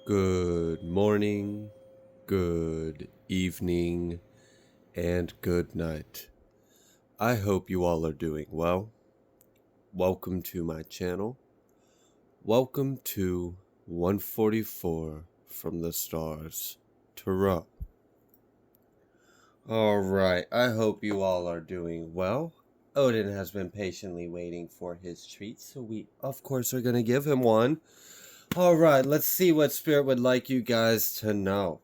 Good morning, good evening, and good night. I hope you all are doing well. Welcome to my channel. Welcome to 144 from the stars Tarot. Alright, I hope you all are doing well. Odin has been patiently waiting for his treat, so we of course are going to give him one. Alright, let's see what Spirit would like you guys to know.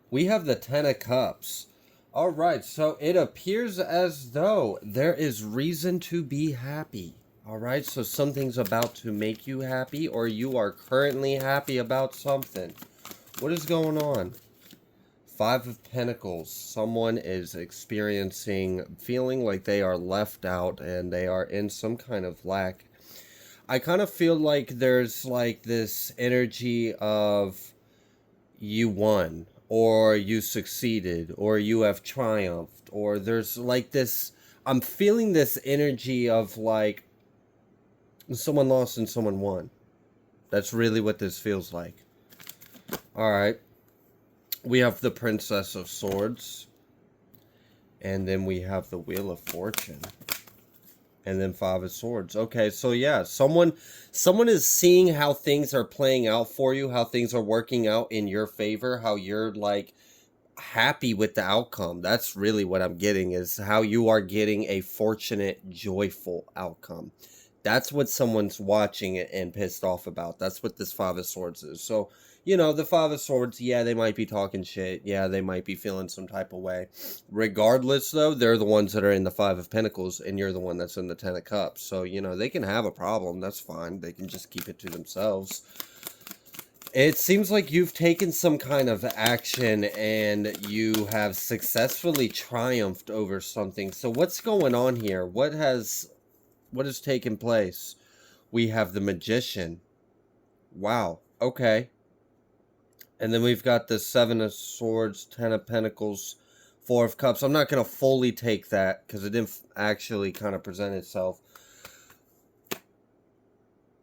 We have the Ten of Cups. Alright, so it appears as though there is reason to be happy. Alright, so something's about to make you happy, or you are currently happy about something. What is going on? Five of Pentacles. Someone is feeling like they are left out and they are in some kind of lack. I kind of feel like there's like this energy of you won, or you succeeded, or you have triumphed, or there's like this, I'm feeling this energy of like someone lost and someone won. That's really what this feels like. Alright. We have the Princess of Swords. And then we have the Wheel of Fortune. And then Five of Swords. Okay, so yeah, someone is seeing how things are playing out for you, how things are working out in your favor, how you're like happy with the outcome. That's really what I'm getting, is how you are getting a fortunate, joyful outcome. That's what someone's watching it and pissed off about. That's what this Five of Swords is. So, you know, the Five of Swords, yeah, they might be talking shit. Yeah, they might be feeling some type of way. Regardless, though, they're the ones that are in the Five of Pentacles, and you're the one that's in the Ten of Cups. So, you know, they can have a problem. That's fine. They can just keep it to themselves. It seems like you've taken some kind of action and you have successfully triumphed over something. So what's going on here? What has taken place? We have the Magician. Wow. Okay. And then we've got the Seven of Swords, Ten of Pentacles, Four of Cups. I'm not going to fully take that because it didn't actually kind of present itself.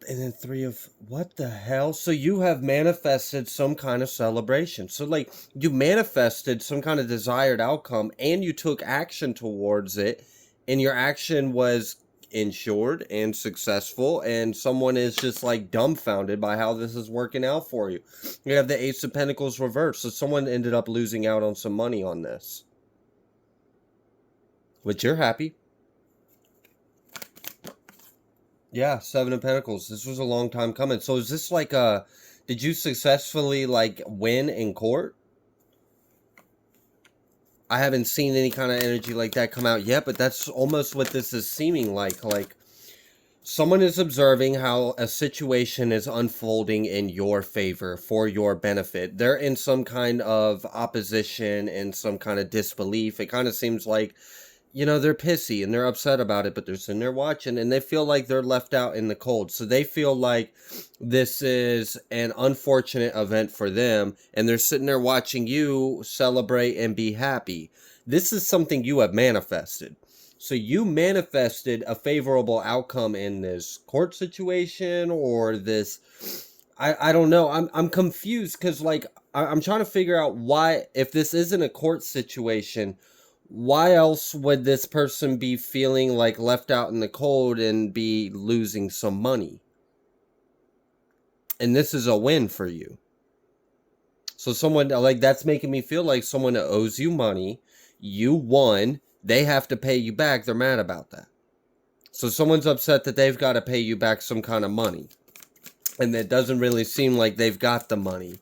And then Three of... What the hell? So you have manifested some kind of celebration. So, like, you manifested some kind of desired outcome and you took action towards it. And your action was insured and successful, and someone is just like dumbfounded by how this is working out for you. You have the Ace of Pentacles reversed, so someone ended up losing out on some money on this, but you're happy. Yeah, Seven of Pentacles. This was a long time coming. So is this like a, did you successfully like win in court? I haven't seen any kind of energy like that come out yet, but that's almost what this is seeming like. Like, someone is observing how a situation is unfolding in your favor for your benefit. They're in some kind of opposition and some kind of disbelief. It kind of seems like, you know, they're pissy and they're upset about it, but they're sitting there watching and they feel like they're left out in the cold. So they feel like this is an unfortunate event for them and they're sitting there watching you celebrate and be happy. This is something you have manifested. So you manifested a favorable outcome in this court situation, or this, I don't know. I'm confused because like I'm trying to figure out why, if this isn't a court situation, why else would this person be feeling like left out in the cold and be losing some money? And this is a win for you. So someone, like, that's making me feel like someone owes you money. You won. They have to pay you back. They're mad about that. So someone's upset that they've got to pay you back some kind of money. And it doesn't really seem like they've got the money.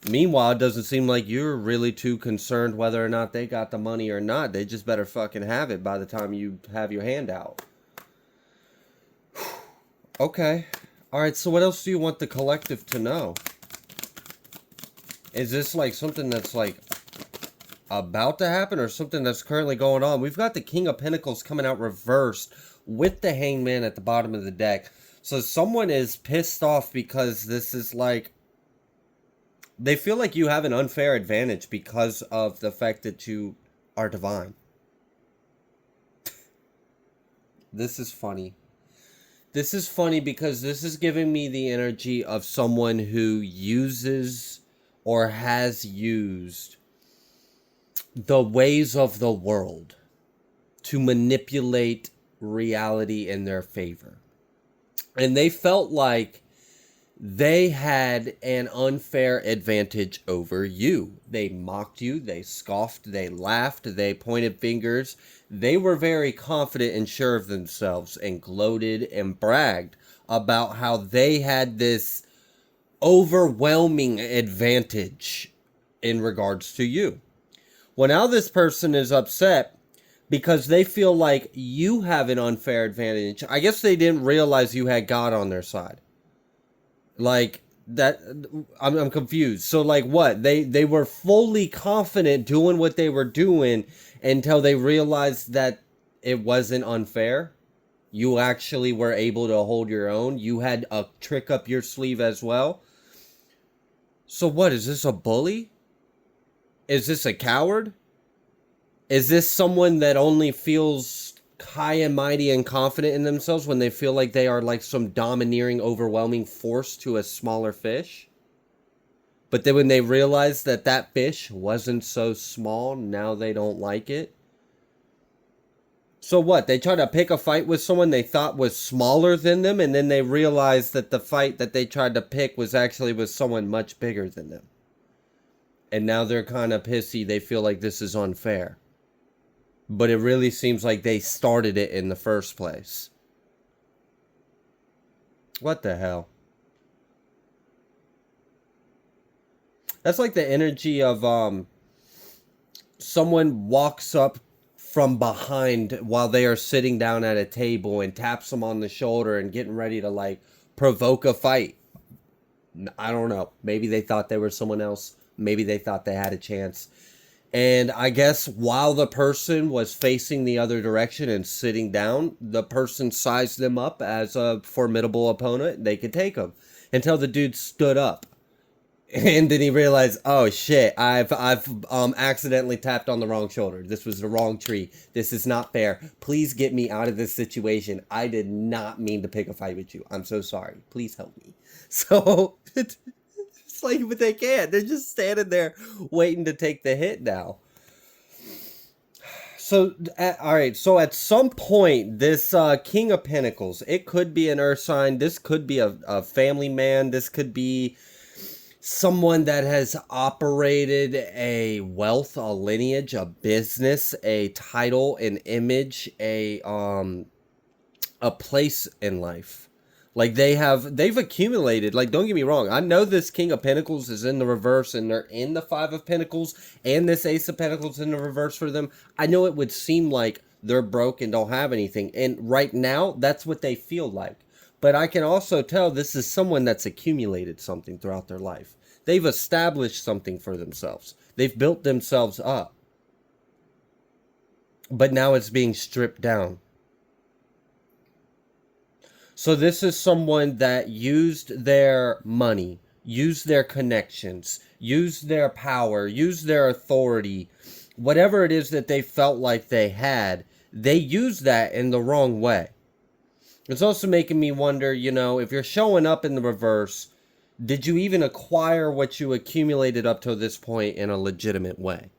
Meanwhile, it doesn't seem like you're really too concerned whether or not they got the money or not. They just better fucking have it by the time you have your hand out. Okay. Alright, so what else do you want the collective to know? Is this like something that's like about to happen or something that's currently going on? We've got the King of Pentacles coming out reversed with the Hangman at the bottom of the deck. So someone is pissed off because this is like, they feel like you have an unfair advantage because of the fact that you are divine. This is funny. This is funny because this is giving me the energy of someone who uses or has used the ways of the world to manipulate reality in their favor. And they felt like they had an unfair advantage over you. They mocked you, they scoffed, they laughed, they pointed fingers. They were very confident and sure of themselves and gloated and bragged about how they had this overwhelming advantage in regards to you. Well, now this person is upset because they feel like you have an unfair advantage. I guess they didn't realize you had God on their side. Like that, I'm confused. So like what? They were fully confident doing what they were doing until they realized that it wasn't unfair. You actually were able to hold your own. You had a trick up your sleeve as well. So what? Is this a bully? Is this a coward? Is this someone that only feels high and mighty and confident in themselves when they feel like they are like some domineering, overwhelming force to a smaller fish? But then when they realize that that fish wasn't so small, now they don't like it? So what? They try to pick a fight with someone they thought was smaller than them, and then they realize that the fight that they tried to pick was actually with someone much bigger than them. And now they're kind of pissy. They feel like this is unfair. But it really seems like they started it in the first place. What the hell? That's like the energy of someone walks up from behind while they are sitting down at a table and taps them on the shoulder and getting ready to like provoke a fight. I don't know. Maybe they thought they were someone else. Maybe they thought they had a chance. And I guess while the person was facing the other direction and sitting down, the person sized them up as a formidable opponent. They could take them until the dude stood up. And then he realized, oh shit, I've accidentally tapped on the wrong shoulder. This was the wrong tree. This is not fair. Please get me out of this situation. I did not mean to pick a fight with you. I'm so sorry. Please help me. So it's like, but they can't. They're just standing there waiting to take the hit now. So, all right. So at some point, this King of Pentacles, it could be an earth sign. This could be a family man. This could be someone that has operated a wealth, a lineage, a business, a title, an image, a place in life. Like they've accumulated, like don't get me wrong, I know this King of Pentacles is in the reverse and they're in the Five of Pentacles and this Ace of Pentacles in the reverse for them. I know it would seem like they're broke and don't have anything. And right now, that's what they feel like. But I can also tell this is someone that's accumulated something throughout their life. They've established something for themselves. They've built themselves up. But now it's being stripped down. So this is someone that used their money, used their connections, used their power, used their authority, whatever it is that they felt like they had, they used that in the wrong way. It's also making me wonder, you know, if you're showing up in the reverse, did you even acquire what you accumulated up to this point in a legitimate way?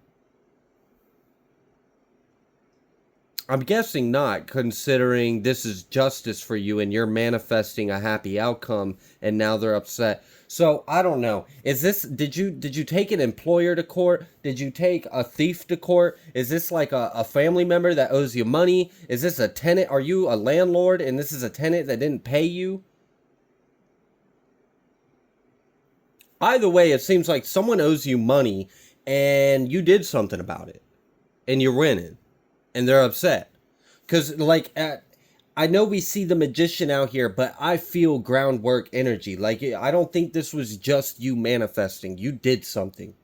I'm guessing not, considering this is justice for you and you're manifesting a happy outcome and now they're upset. So, I don't know. Is this, did you take an employer to court? Did you take a thief to court? Is this like a family member that owes you money? Is this a tenant? Are you a landlord and this is a tenant that didn't pay you? Either way, it seems like someone owes you money and you did something about it and you're winning. And they're upset. Because, like, I know we see the magician out here, but I feel groundwork energy. Like, I don't think this was just you manifesting. You did something.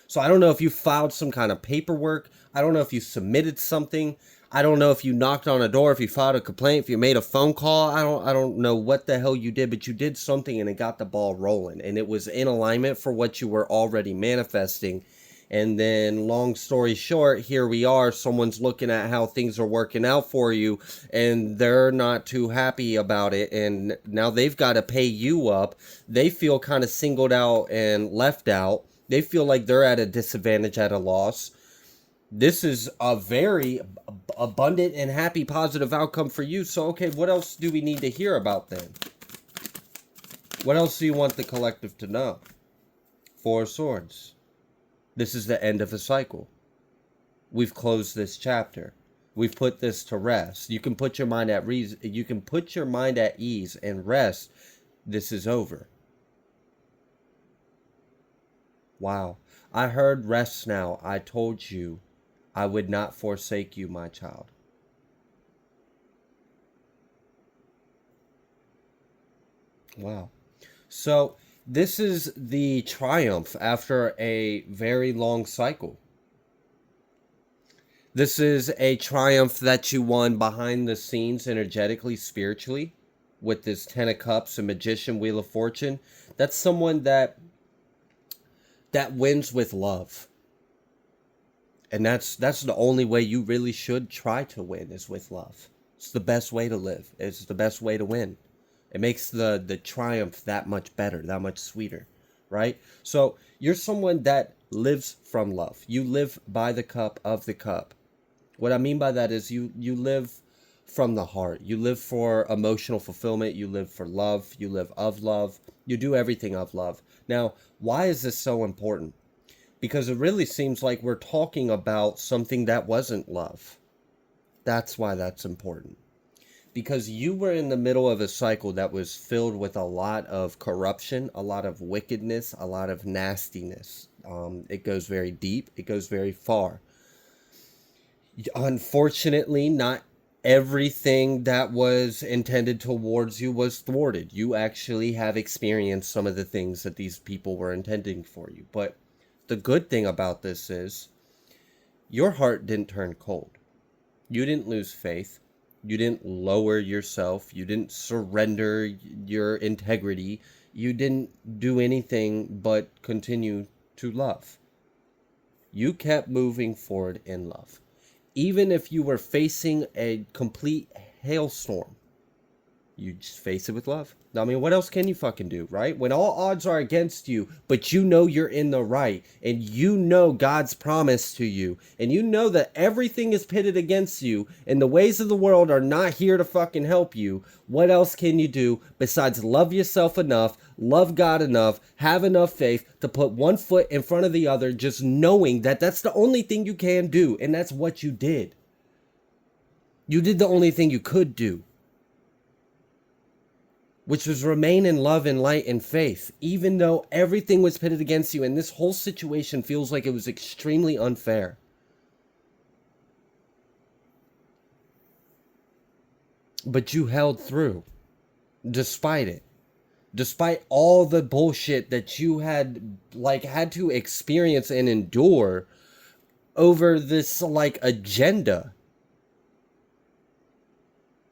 So I don't know if you filed some kind of paperwork. I don't know if you submitted something. I don't know if you knocked on a door, if you filed a complaint, if you made a phone call. I don't know what the hell you did, but you did something and it got the ball rolling. And it was in alignment for what you were already manifesting. And then, long story short, here we are. Someone's looking at how things are working out for you, and they're not too happy about it. And now they've got to pay you up. They feel kind of singled out and left out. They feel like they're at a disadvantage, at a loss. This is a very abundant and happy, positive outcome for you. So, okay, what else do we need to hear about then? What else do you want the collective to know? Four of Swords. This is the end of a cycle. We've closed this chapter. We've put this to rest. You can put your mind at reason. You can put your mind at ease and rest. This is over. Wow. I heard rest now. I told you I would not forsake you, my child. Wow. So this is the triumph after a very long cycle. This is a triumph that you won behind the scenes, energetically, spiritually, with this Ten of Cups, a Magician, Wheel of Fortune. That's someone that wins with love. And that's the only way you really should try to win, is with love. It's the best way to live. It's the best way to win. It makes the triumph that much better, that much sweeter, right? So you're someone that lives from love. You live by the cup of the cup. What I mean by that is you live from the heart. You live for emotional fulfillment. You live for love. You live of love. You do everything of love. Now, why is this so important? Because it really seems like we're talking about something that wasn't love. That's why that's important. Because you were in the middle of a cycle that was filled with a lot of corruption, a lot of wickedness, a lot of nastiness. It goes very deep. It goes very far. Unfortunately, not everything that was intended towards you was thwarted. You actually have experienced some of the things that these people were intending for you. But the good thing about this is your heart didn't turn cold. You didn't lose faith. You didn't lower yourself. You didn't surrender your integrity. You didn't do anything but continue to love. You kept moving forward in love. Even if you were facing a complete hailstorm, you just face it with love. I mean, what else can you fucking do, right? When all odds are against you, but you know you're in the right, and you know God's promise to you, and you know that everything is pitted against you, and the ways of the world are not here to fucking help you, what else can you do besides love yourself enough, love God enough, have enough faith to put one foot in front of the other, just knowing that that's the only thing you can do, and that's what you did. You did the only thing you could do, which was remain in love and light and faith, even though everything was pitted against you, and this whole situation feels like it was extremely unfair. But you held through, despite it. Despite all the bullshit that you had to experience and endure over this agenda.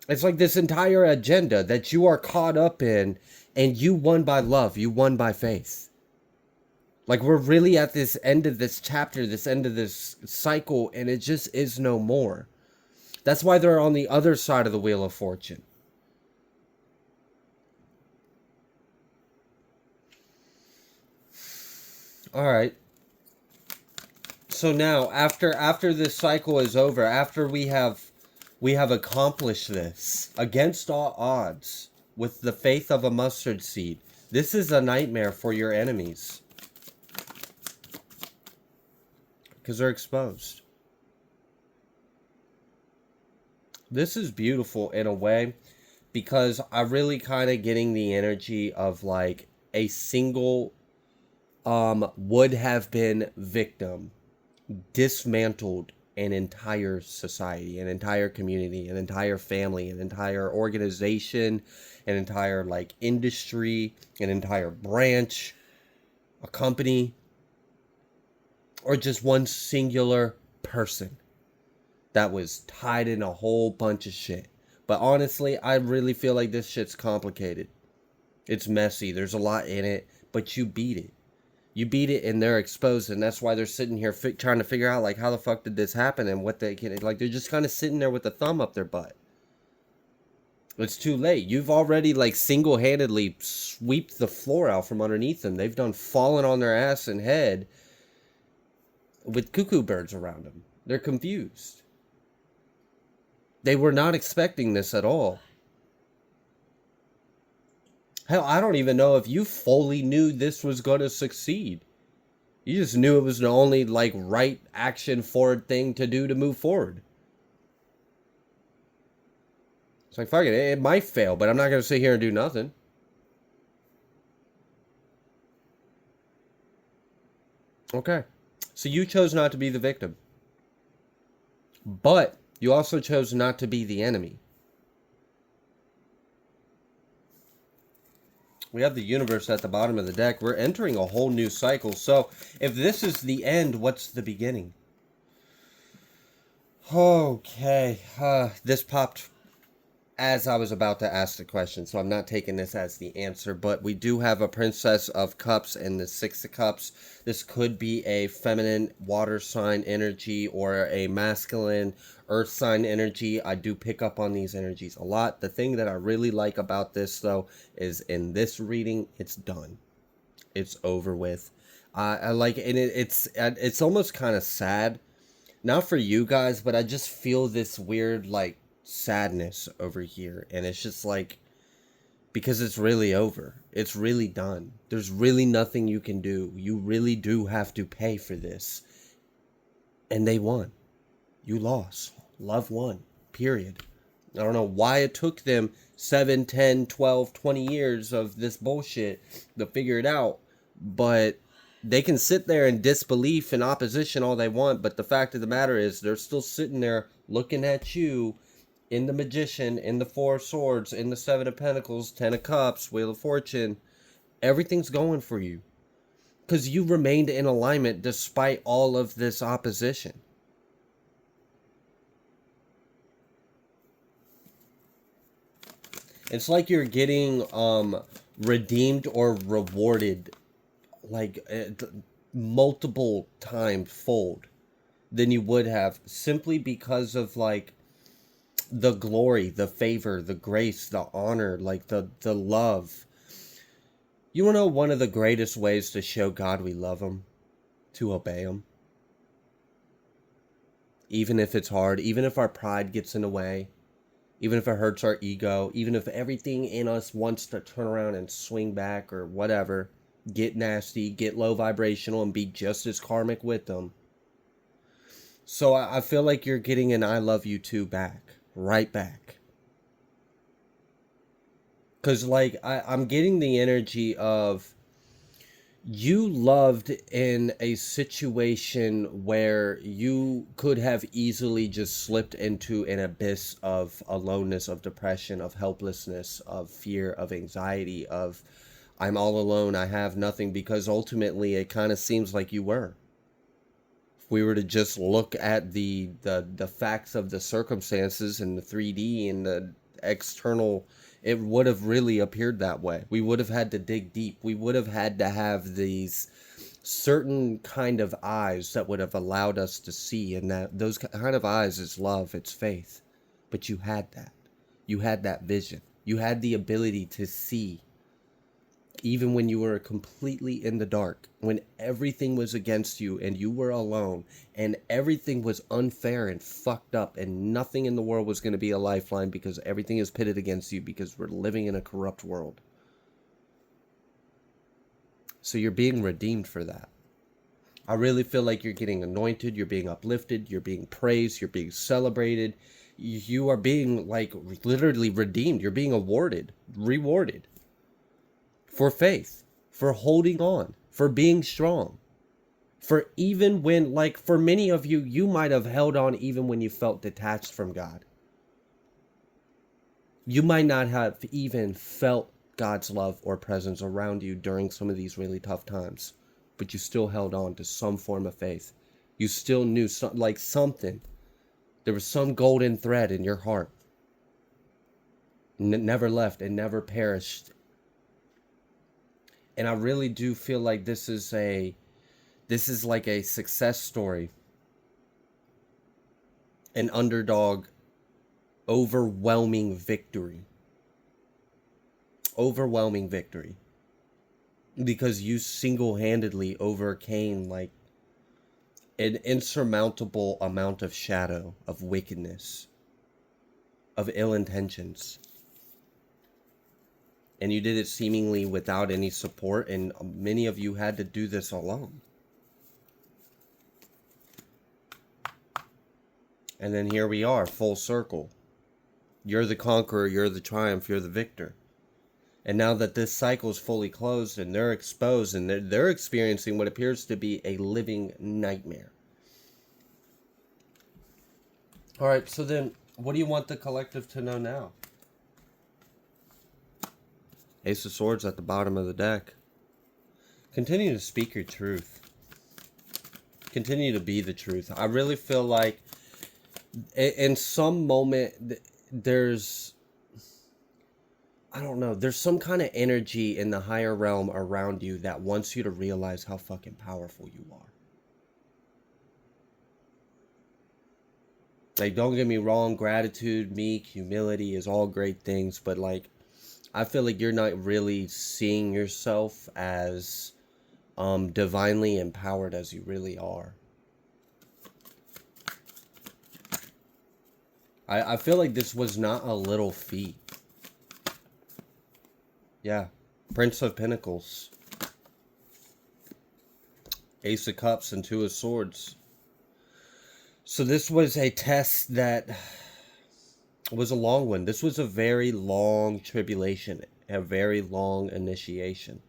It's like this entire agenda that you are caught up in, and you won by love. You won by faith. Like, we're really at this end of this chapter, this end of this cycle, and it just is no more. That's why they're on the other side of the Wheel of Fortune. All right. So now, after this cycle is over, after we have accomplished this against all odds with the faith of a mustard seed, this is a nightmare for your enemies because they're exposed. This is beautiful in a way because I'm really kind of getting the energy of like a single would have been victim dismantled an entire society, an entire community, an entire family, an entire organization, an entire industry, an entire branch, a company, or just one singular person that was tied in a whole bunch of shit. But honestly, I really feel like this shit's complicated. It's messy. There's a lot in it, but you beat it. You beat it and they're exposed, and that's why they're sitting here trying to figure out, like, how the fuck did this happen and what they can, like, they're just kind of sitting there with a thumb up their butt. It's too late. You've already, like, single-handedly swept the floor out from underneath them. They've done fallen on their ass and head with cuckoo birds around them. They're confused. They were not expecting this at all. Hell, I don't even know if you fully knew this was going to succeed. You just knew it was the only, like, right action forward thing to do to move forward. It's like, fuck it, it might fail, but I'm not going to sit here and do nothing. Okay. So you chose not to be the victim. But you also chose not to be the enemy. We have the universe at the bottom of the deck. We're entering a whole new cycle. So if this is the end, what's the beginning? Okay. This popped as I was about to ask the question, so I'm not taking this as the answer, but we do have a Princess of Cups and the Six of Cups. This could be a feminine water sign energy or a masculine earth sign energy. I do pick up on these energies a lot. The thing that I really like about this, though, is in this reading, it's done. It's over with. I like, and it's almost kind of sad. Not for you guys, but I just feel this weird, like, sadness over here, and it's just like, because it's really over, it's really done, there's really nothing you can do. You really do have to pay for this, and they won. You lost. Love won, period. I don't know why it took them 7, 10, 12, 20 years of this bullshit to figure it out, but they can sit there in disbelief and opposition all they want, but the fact of the matter is they're still sitting there looking at you in the Magician, in the Four of Swords, in the Seven of Pentacles, Ten of Cups, Wheel of Fortune. Everything's going for you. Because you remained in alignment despite all of this opposition. It's like you're getting redeemed or rewarded, like, multiple times fold than you would have, simply because of, like, the glory, the favor, the grace, the honor, like the love. You want to know one of the greatest ways to show God we love him? To obey him. Even if it's hard, even if our pride gets in the way, even if it hurts our ego, even if everything in us wants to turn around and swing back or whatever, get nasty, get low vibrational, and be just as karmic with them. So I feel like you're getting an I love you too back. Right back. Because, like, I'm getting the energy of you loved in a situation where you could have easily just slipped into an abyss of aloneness, of depression, of helplessness, of fear, of anxiety, of I'm all alone, I have nothing, because ultimately it kind of seems like you were. If we were to just look at the facts of the circumstances and the 3D and the external, it would have really appeared that way. We would have had to dig deep. We would have had to have these certain kind of eyes that would have allowed us to see, and that those kind of eyes is love, it's faith. But you had that. You had that vision. You had the ability to see. Even when you were completely in the dark, when everything was against you and you were alone and everything was unfair and fucked up and nothing in the world was going to be a lifeline because everything is pitted against you because we're living in a corrupt world. So you're being redeemed for that. I really feel like you're getting anointed, you're being uplifted, you're being praised, you're being celebrated. You are being, like, literally redeemed. You're being awarded, rewarded. For faith, for holding on, for being strong, for even when, like, for many of you, you might have held on even when you felt detached from God. You might not have even felt God's love or presence around you during some of these really tough times, but you still held on to some form of faith. You still knew something. There was some golden thread in your heart. And it never left and never perished. And I really do feel like this is like a success story, an underdog, overwhelming victory. Overwhelming victory. Because you single-handedly overcame like an insurmountable amount of shadow, of wickedness, of ill intentions. And you did it seemingly without any support, and many of you had to do this alone. And then here we are, full circle. You're the conqueror, you're the triumph, you're the victor. And now that this cycle is fully closed and they're exposed and they're experiencing what appears to be a living nightmare. All right, so then what do you want the collective to know now? Ace of Swords at the bottom of the deck. Continue to speak your truth. Continue to be the truth. I really feel like in some moment there's, I don't know, there's some kind of energy in the higher realm around you that wants you to realize how fucking powerful you are. Like, don't get me wrong, gratitude, meek, humility is all great things, but like, I feel like you're not really seeing yourself as divinely empowered as you really are. I feel like this was not a little feat. Yeah. Prince of Pentacles. Ace of Cups and Two of Swords. So this was a test that was a long one. This was a very long tribulation. A very long initiation.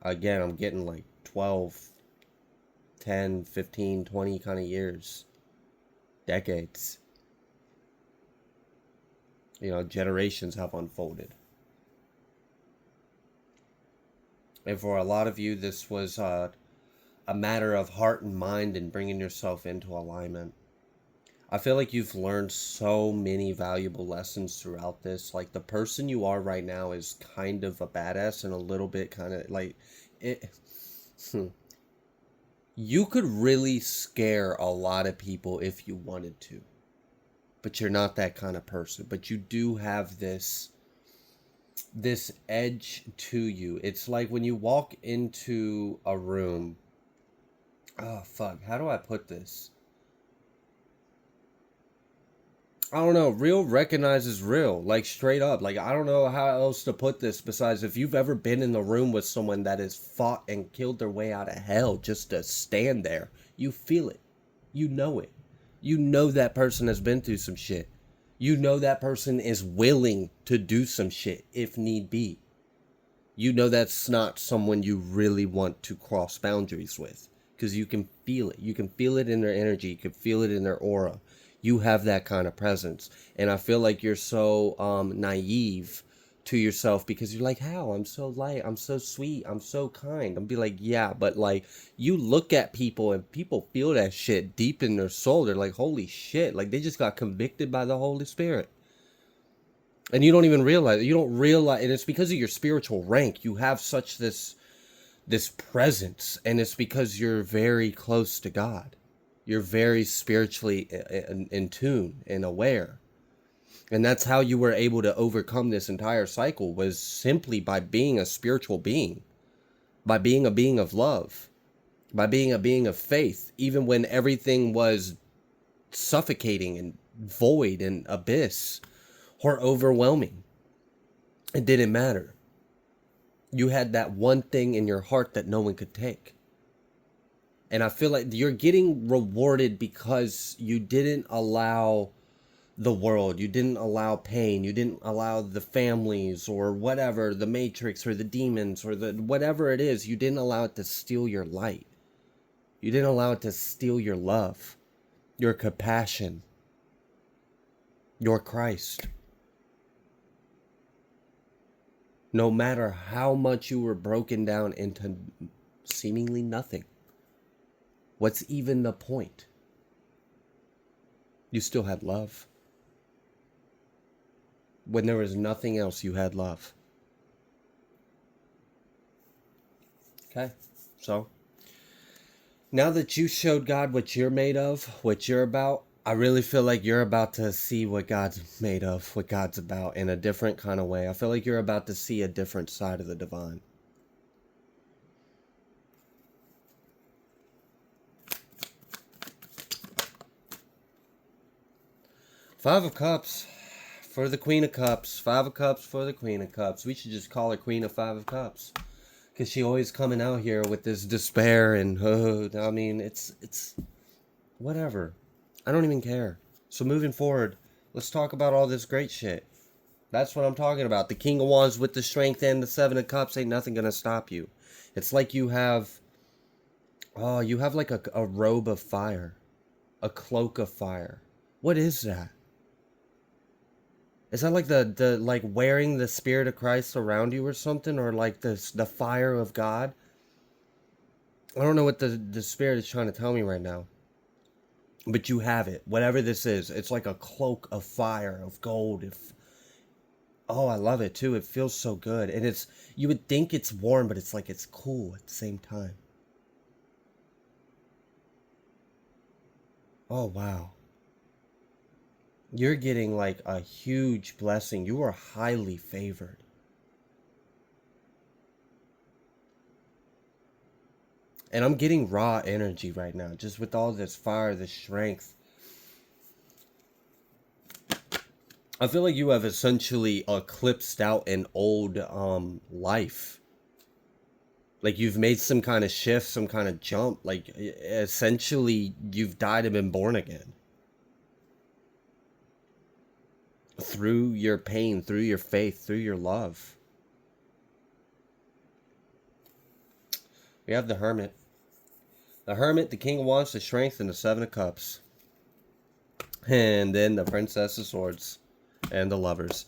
Again, I'm getting like 12, 10, 15, 20 kind of years. Decades. You know, generations have unfolded. And for a lot of you, this was a matter of heart and mind and bringing yourself into alignment. I feel like you've learned so many valuable lessons throughout this. Like, the person you are right now is kind of a badass and a little bit kind of like it. You could really scare a lot of people if you wanted to. But you're not that kind of person. But you do have this edge to you. It's like when you walk into a room. Oh, fuck. How do I put this? I don't know. Real recognizes real. Like, straight up. Like, I don't know how else to put this besides if you've ever been in the room with someone that has fought and killed their way out of hell just to stand there. You feel it. You know it. You know that person has been through some shit. You know that person is willing to do some shit if need be. You know that's not someone you really want to cross boundaries with. Because you can feel it. You can feel it in their energy. You can feel it in their aura. You have that kind of presence. And I feel like you're so naive to yourself because you're like, how? I'm so light. I'm so sweet. I'm so kind. I'm be like, yeah, but like, you look at people and people feel that shit deep in their soul. They're like, holy shit. Like, they just got convicted by the Holy Spirit. And you don't even realize it. You don't realize, and it's because of your spiritual rank. You have such this presence, and it's because you're very close to God. You're very spiritually in tune and aware. And that's how you were able to overcome this entire cycle, was simply by being a spiritual being, by being a being of love, by being a being of faith, even when everything was suffocating and void and abyss or overwhelming. It didn't matter. You had that one thing in your heart that no one could take. And I feel like you're getting rewarded because you didn't allow the world, you didn't allow pain, you didn't allow the families or whatever, the matrix or the demons or the whatever it is, you didn't allow it to steal your light. You didn't allow it to steal your love, your compassion, your Christ. No matter how much you were broken down into seemingly nothing. What's even the point? You still had love. When there was nothing else, you had love. Okay, so now that you showed God what you're made of, what you're about, I really feel like you're about to see what God's made of, what God's about in a different kind of way. I feel like you're about to see a different side of the divine. Five of Cups for the Queen of Cups. Five of Cups for the Queen of Cups. We should just call her Queen of Five of Cups. Because she always coming out here with this despair and, I mean, it's whatever. I don't even care. So moving forward, let's talk about all this great shit. That's what I'm talking about. The King of Wands with the strength and the Seven of Cups, ain't nothing gonna stop you. It's like you have like a robe of fire. A cloak of fire. What is that? Is that like the like wearing the Spirit of Christ around you or something? Or like the fire of God? I don't know what the Spirit is trying to tell me right now. But you have it. Whatever this is. It's like a cloak of fire, of gold. Oh, I love it too. It feels so good. And you would think it's warm, but it's like it's cool at the same time. Oh, wow. You're getting like a huge blessing. You are highly favored. And I'm getting raw energy right now, just with all this fire, this strength. I feel like you have essentially eclipsed out an old life. Like you've made some kind of shift, some kind of jump. Like essentially you've died and been born again. Through your pain, through your faith, through your love. We have the Hermit. The Hermit, the King of Wands, the Strength, and the Seven of Cups. And then the Princess of Swords and the Lovers.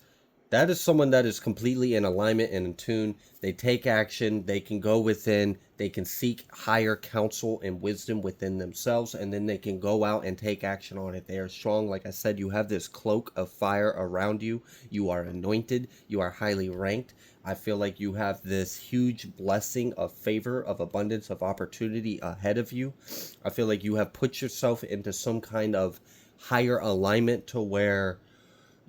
That is someone that is completely in alignment and in tune. They take action. They can go within. They can seek higher counsel and wisdom within themselves. And then they can go out and take action on it. They are strong. Like I said, you have this cloak of fire around you. You are anointed. You are highly ranked. I feel like you have this huge blessing of favor, of abundance, of opportunity ahead of you. I feel like you have put yourself into some kind of higher alignment to where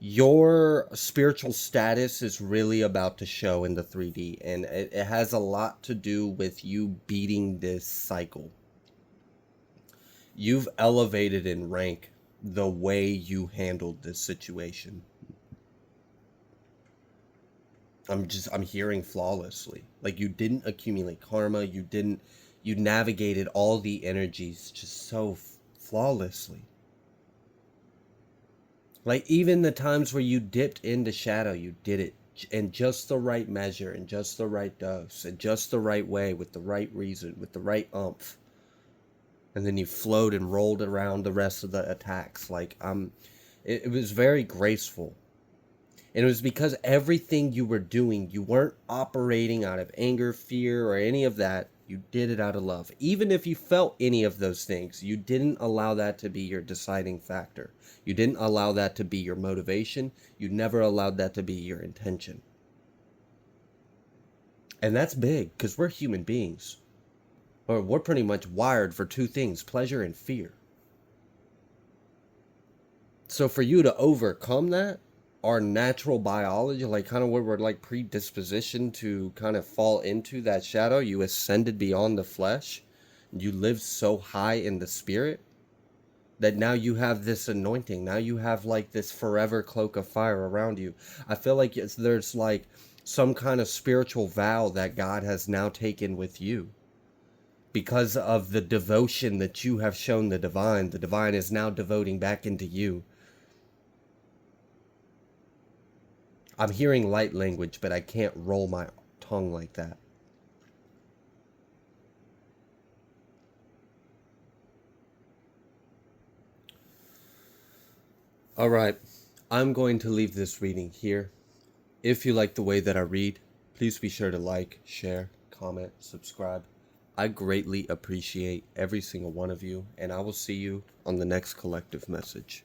your spiritual status is really about to show in the 3D, and it has a lot to do with you beating this cycle. You've elevated in rank the way you handled this situation. I'm hearing flawlessly. Like you didn't accumulate karma, you navigated all the energies just so flawlessly. Like, even the times where you dipped into shadow, you did it in just the right measure, in just the right dose, in just the right way, with the right reason, with the right oomph. And then you flowed and rolled around the rest of the attacks. Like, it was very graceful. And it was because everything you were doing, you weren't operating out of anger, fear, or any of that. You did it out of love. Even if you felt any of those things, you didn't allow that to be your deciding factor. You didn't allow that to be your motivation. You never allowed that to be your intention. And that's big, because we're human beings. Or we're pretty much wired for two things, pleasure and fear. So for you to overcome that, our natural biology, like kind of where we're like predispositioned to kind of fall into that shadow, you ascended beyond the flesh, you live so high in the spirit that now you have this anointing. Now you have like this forever cloak of fire around you. I feel like there's like some kind of spiritual vow that God has now taken with you. Because of the devotion that you have shown the divine is now devoting back into you. I'm hearing light language, but I can't roll my tongue like that. All right, I'm going to leave this reading here. If you like the way that I read, please be sure to like, share, comment, subscribe. I greatly appreciate every single one of you, and I will see you on the next collective message.